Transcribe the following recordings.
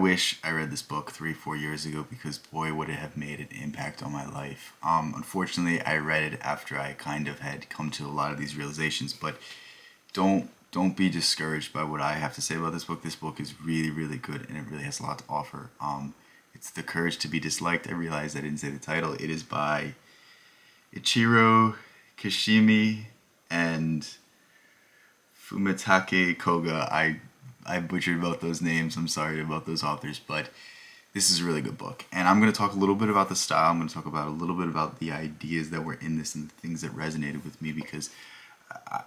wish I read this book 3, 4 years ago because boy, would it have made an impact on my life. Unfortunately, I read it after I kind of had come to a lot of these realizations. But don't be discouraged by what I have to say about this book. This book is really, really good, and it really has a lot to offer. It's The Courage to Be Disliked. I realized I didn't say the title. It is by Ichiro Kishimi and Fumitake Koga. I butchered both those names. I'm sorry about those authors, but this is a really good book. And I'm going to talk a little bit about the style. I'm going to talk about a little bit about the ideas that were in this and the things that resonated with me because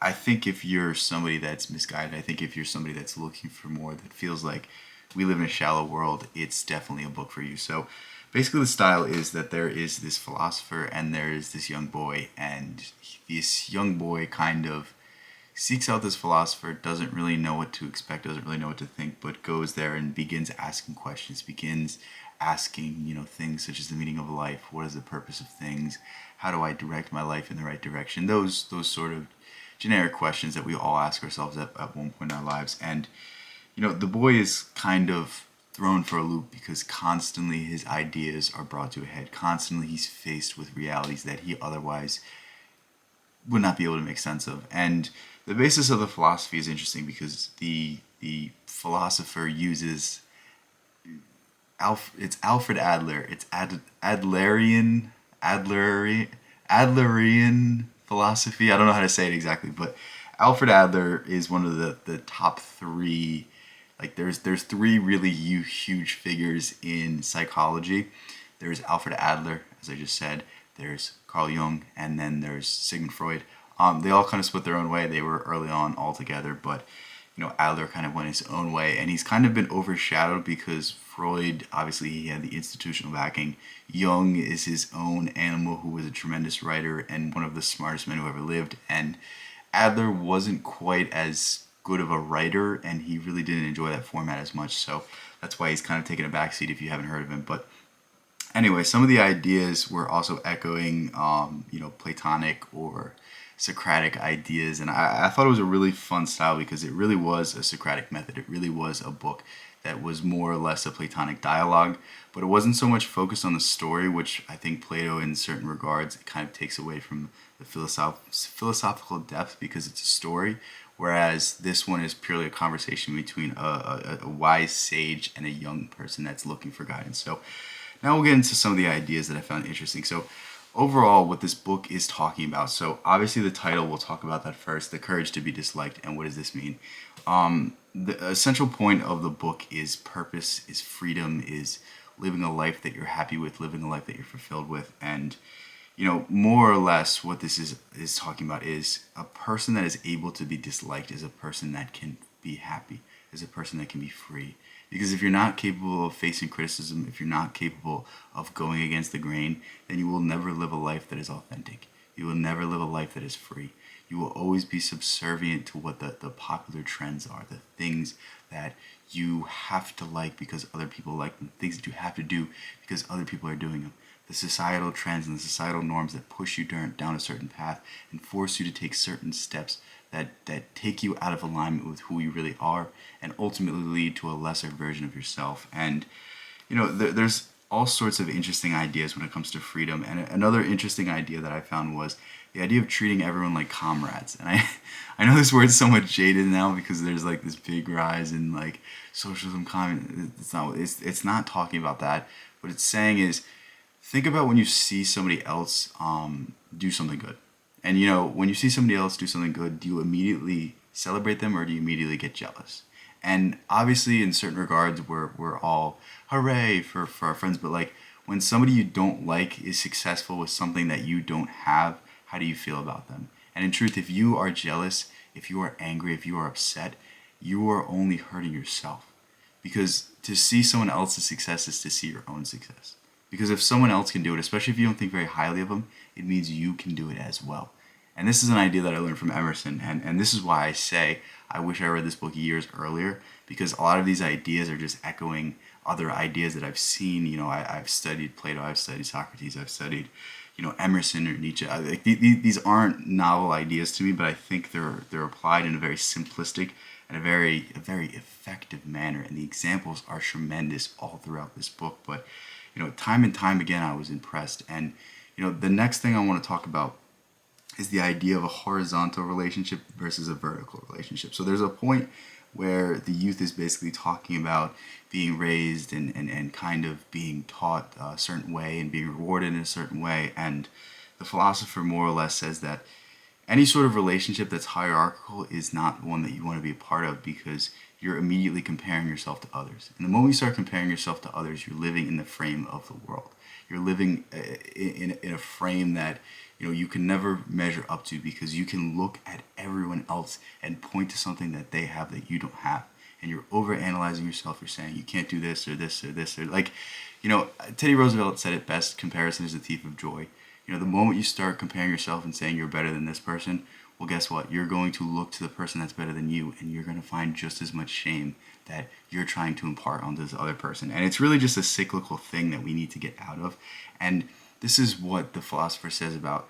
I think if you're somebody that's misguided, I think if you're somebody that's looking for more, that feels like we live in a shallow world, it's definitely a book for you. So basically the style is that there is this philosopher and there is this young boy, and this young boy kind of seeks out this philosopher, doesn't really know what to expect, doesn't really know what to think, but goes there and begins asking questions, begins asking, things such as the meaning of life, what is the purpose of things, how do I direct my life in the right direction, those sort of generic questions that we all ask ourselves at one point in our lives. And, the boy is kind of thrown for a loop because constantly his ideas are brought to a head. Constantly he's faced with realities that he otherwise would not be able to make sense of. And the basis of the philosophy is interesting because the philosopher uses it's Alfred Adler. It's Adlerian philosophy. I don't know how to say it exactly, but Alfred Adler is one of the top three. Like there's three really huge figures in psychology. There's Alfred Adler, as I just said. There's Carl Jung, and then there's Sigmund Freud. They all kind of split their own way. They were early on all together, but Adler kind of went his own way, and he's kind of been overshadowed because Freud, obviously, he had the institutional backing. Jung is his own animal who was a tremendous writer and one of the smartest men who ever lived, and Adler wasn't quite as good of a writer, and he really didn't enjoy that format as much, so that's why he's kind of taken a backseat if you haven't heard of him. But anyway, some of the ideas were also echoing, Platonic or Socratic ideas, and I thought it was a really fun style because it really was a Socratic method. It really was a book that was more or less a Platonic dialogue, but it wasn't so much focused on the story, which I think Plato, in certain regards, it kind of takes away from the philosophical depth because it's a story, whereas this one is purely a conversation between a wise sage and a young person that's looking for guidance. So now we'll get into some of the ideas that I found interesting. So overall, what this book is talking about. So obviously the title, we'll talk about that first, The Courage to Be Disliked, and what does this mean? The essential point of the book is purpose, is freedom, is living a life that you're happy with, living a life that you're fulfilled with. And, more or less what this is talking about is a person that is able to be disliked is a person that can be happy, is a person that can be free. Because if you're not capable of facing criticism, if you're not capable of going against the grain, then you will never live a life that is authentic. You will never live a life that is free. You will always be subservient to what the popular trends are, the things that you have to like because other people like them, things that you have to do because other people are doing them. The societal trends and the societal norms that push you down a certain path and force you to take certain steps that take you out of alignment with who you really are and ultimately lead to a lesser version of yourself. And, there's all sorts of interesting ideas when it comes to freedom. And another interesting idea that I found was the idea of treating everyone like comrades. And I know this word's somewhat jaded now because there's like this big rise in like socialism, communism. It's not talking about that. What it's saying is, think about when you see somebody else do something good. And when you see somebody else do something good, do you immediately celebrate them or do you immediately get jealous? And obviously, in certain regards, we're all hooray for our friends. But like when somebody you don't like is successful with something that you don't have, how do you feel about them? And in truth, if you are jealous, if you are angry, if you are upset, you are only hurting yourself. Because to see someone else's success is to see your own success. Because if someone else can do it, especially if you don't think very highly of them, it means you can do it as well. And this is an idea that I learned from Emerson, and this is why I say I wish I read this book years earlier, because a lot of these ideas are just echoing other ideas that I've seen. I've studied Plato, I've studied Socrates, I've studied, Emerson or Nietzsche. These aren't novel ideas to me, but I think they're applied in a very simplistic in a very effective manner. And the examples are tremendous all throughout this book. But, time and time again, I was impressed. And, the next thing I want to talk about is the idea of a horizontal relationship versus a vertical relationship. So there's a point where the youth is basically talking about being raised and kind of being taught a certain way and being rewarded in a certain way. And the philosopher more or less says that any sort of relationship that's hierarchical is not one that you want to be a part of, because you're immediately comparing yourself to others. And the moment you start comparing yourself to others, you're living in the frame of the world. You're living in a frame that you can never measure up to, because you can look at everyone else and point to something that they have that you don't have. And you're overanalyzing yourself. You're saying you can't do this or this or this, or Teddy Roosevelt said it best: comparison is the thief of joy. The moment you start comparing yourself and saying you're better than this person, well, guess what? You're going to look to the person that's better than you, and you're going to find just as much shame that you're trying to impart onto this other person. And it's really just a cyclical thing that we need to get out of. And this is what the philosopher says about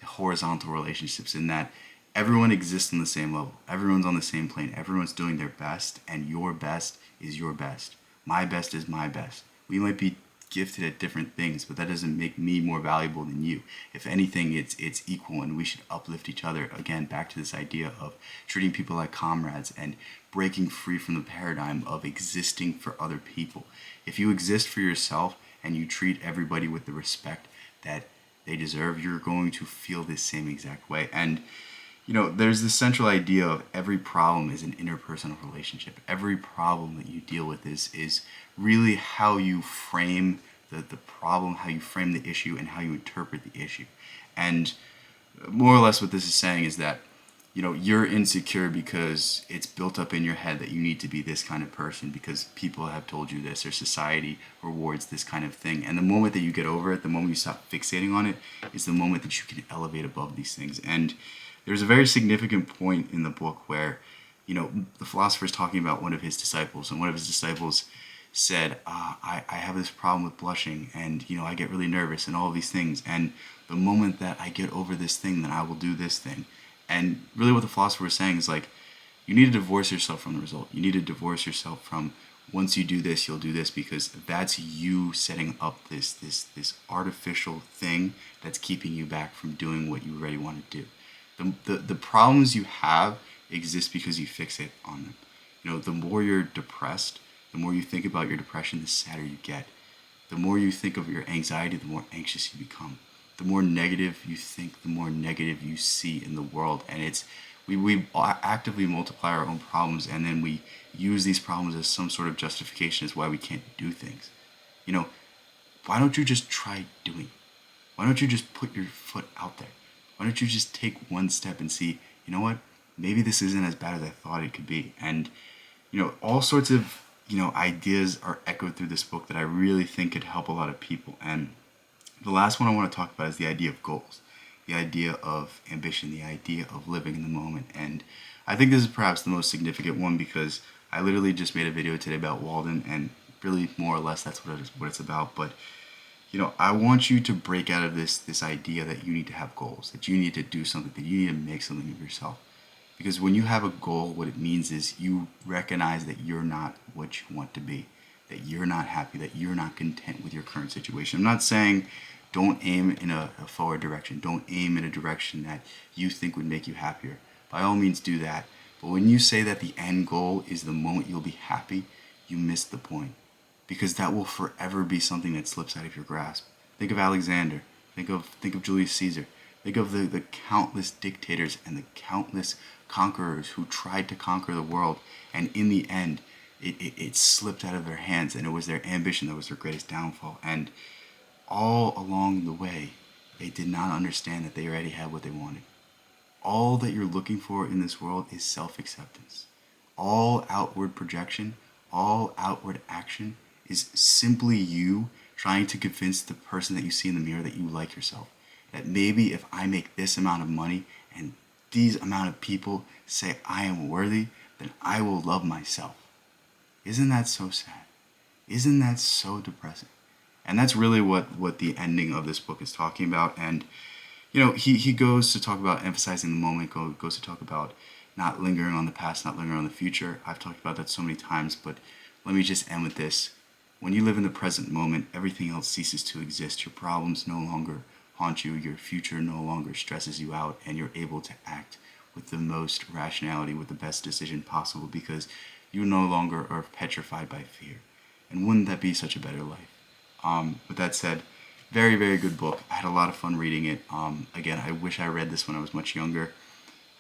horizontal relationships, in that everyone exists on the same level. Everyone's on the same plane. Everyone's doing their best, and your best is your best. My best is my best. We might be gifted at different things, but that doesn't make me more valuable than you. If anything, it's equal, and we should uplift each other. Again, back to this idea of treating people like comrades and breaking free from the paradigm of existing for other people. If you exist for yourself and you treat everybody with the respect that they deserve, you're going to feel this same exact way. And there's this central idea of every problem is an interpersonal relationship. Every problem that you deal with is really how you frame the problem, how you frame the issue, and how you interpret the issue. And more or less what this is saying is that, you're insecure because it's built up in your head that you need to be this kind of person because people have told you this, or society rewards this kind of thing. And the moment that you get over it, the moment you stop fixating on it, is the moment that you can elevate above these things. And there's a very significant point in the book where, the philosopher is talking about one of his disciples, and one of his disciples said, I have this problem with blushing, and, I get really nervous and all of these things. And the moment that I get over this thing, then I will do this thing. And really what the philosopher is saying is you need to divorce yourself from the result. You need to divorce yourself from, once you do this, you'll do this, because that's you setting up this artificial thing that's keeping you back from doing what you really want to do. The problems you have exist because you fixate on them. The more you're depressed, the more you think about your depression, the sadder you get. The more you think of your anxiety, the more anxious you become. The more negative you think, the more negative you see in the world. And we actively multiply our own problems, and then we use these problems as some sort of justification as why we can't do things. Why don't you just try doing it? Why don't you just put your foot out there? Why don't you just take one step and see, what? Maybe this isn't as bad as I thought it could be. And, all sorts of, ideas are echoed through this book that I really think could help a lot of people. And the last one I want to talk about is the idea of goals, the idea of ambition, the idea of living in the moment. And I think this is perhaps the most significant one, because I literally just made a video today about Walden, and really more or less that's what it's about. But I want you to break out of this idea that you need to have goals, that you need to do something, that you need to make something of yourself. Because when you have a goal, what it means is you recognize that you're not what you want to be, that you're not happy, that you're not content with your current situation. I'm not saying don't aim in a forward direction. Don't aim in a direction that you think would make you happier. By all means, do that. But when you say that the end goal is the moment you'll be happy, you miss the point. Because that will forever be something that slips out of your grasp. Think of Alexander. Think of Julius Caesar. Think of the countless dictators and the countless conquerors who tried to conquer the world, and in the end, it slipped out of their hands, and it was their ambition that was their greatest downfall. And all along the way, they did not understand that they already had what they wanted. All that you're looking for in this world is self-acceptance. All outward projection, all outward action is simply you trying to convince the person that you see in the mirror that you like yourself. That maybe if I make this amount of money and these amount of people say I am worthy, then I will love myself. Isn't that so sad? Isn't that so depressing? And that's really what the ending of this book is talking about. And he goes to talk about emphasizing the moment, goes to talk about not lingering on the past, not lingering on the future. I've talked about that so many times, but let me just end with this. When you live in the present moment, everything else ceases to exist. Your problems no longer haunt you, your future no longer stresses you out, and you're able to act with the most rationality, with the best decision possible, because you no longer are petrified by fear. And wouldn't that be such a better life? With that said, very, very good book. I had a lot of fun reading it. Again, I wish I read this when I was much younger.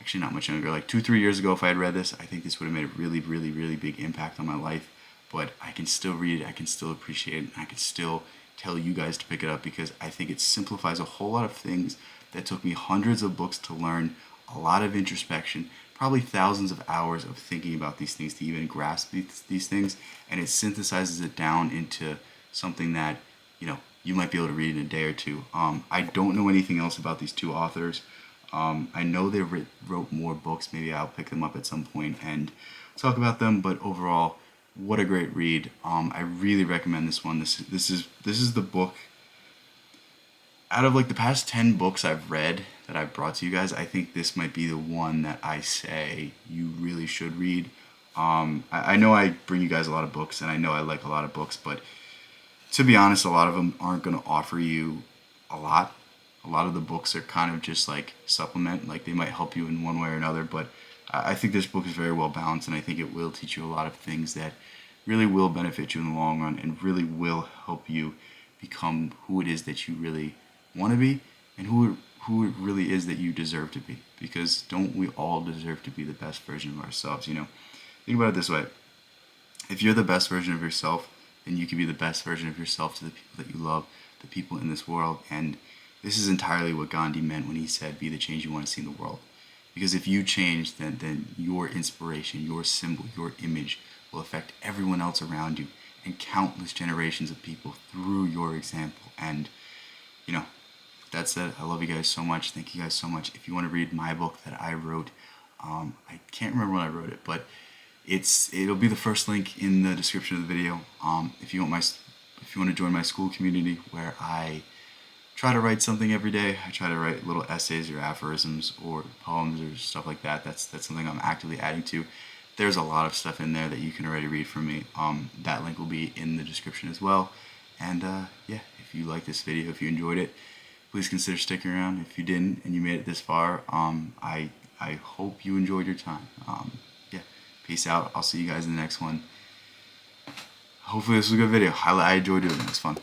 Actually, not much younger. Like 2, 3 years ago, if I had read this, I think this would have made a really, really, really big impact on my life. But I can still read it. I can still appreciate it. And I can still tell you guys to pick it up because I think it simplifies a whole lot of things that took me hundreds of books to learn, a lot of introspection, probably thousands of hours of thinking about these things to even grasp these things. And it synthesizes it down into something that, you might be able to read in a day or two. I don't know anything else about these two authors. I know they wrote more books. Maybe I'll pick them up at some point and talk about them. But overall, what a great read. I really recommend this one. This is the book out of like the past 10 books I've read that I've brought to you guys. I think this might be the one that I say you really should read. I know I bring you guys a lot of books, and I know I like a lot of books, but to be honest, a lot of them aren't going to offer you a lot. A lot of the books are kind of just like supplement, like they might help you in one way or another, but I think this book is very well balanced, and I think it will teach you a lot of things that really will benefit you in the long run and really will help you become who it is that you really want to be and who it really is that you deserve to be. Because don't we all deserve to be the best version of ourselves, Think about it this way. If you're the best version of yourself, then you can be the best version of yourself to the people that you love, the people in this world. And this is entirely what Gandhi meant when he said, be the change you want to see in the world. Because if you change, then your inspiration, your symbol, your image will affect everyone else around you and countless generations of people through your example. And, that said, I love you guys so much. Thank you guys so much. If you want to read my book that I wrote, I can't remember when I wrote it, but it'll be the first link in the description of the video. If you want to join my school community where I try to write something every day, I try to write little essays or aphorisms or poems or stuff like that. That's something I'm actively adding to. There's a lot of stuff in there that you can already read from me. That link will be in the description as well. And yeah, if you like this video, if you enjoyed it, please consider sticking around. If you didn't and you made it this far, I hope you enjoyed your time. Yeah, peace out. I'll see you guys in the next one. Hopefully this was a good video. I enjoyed doing it. It was fun.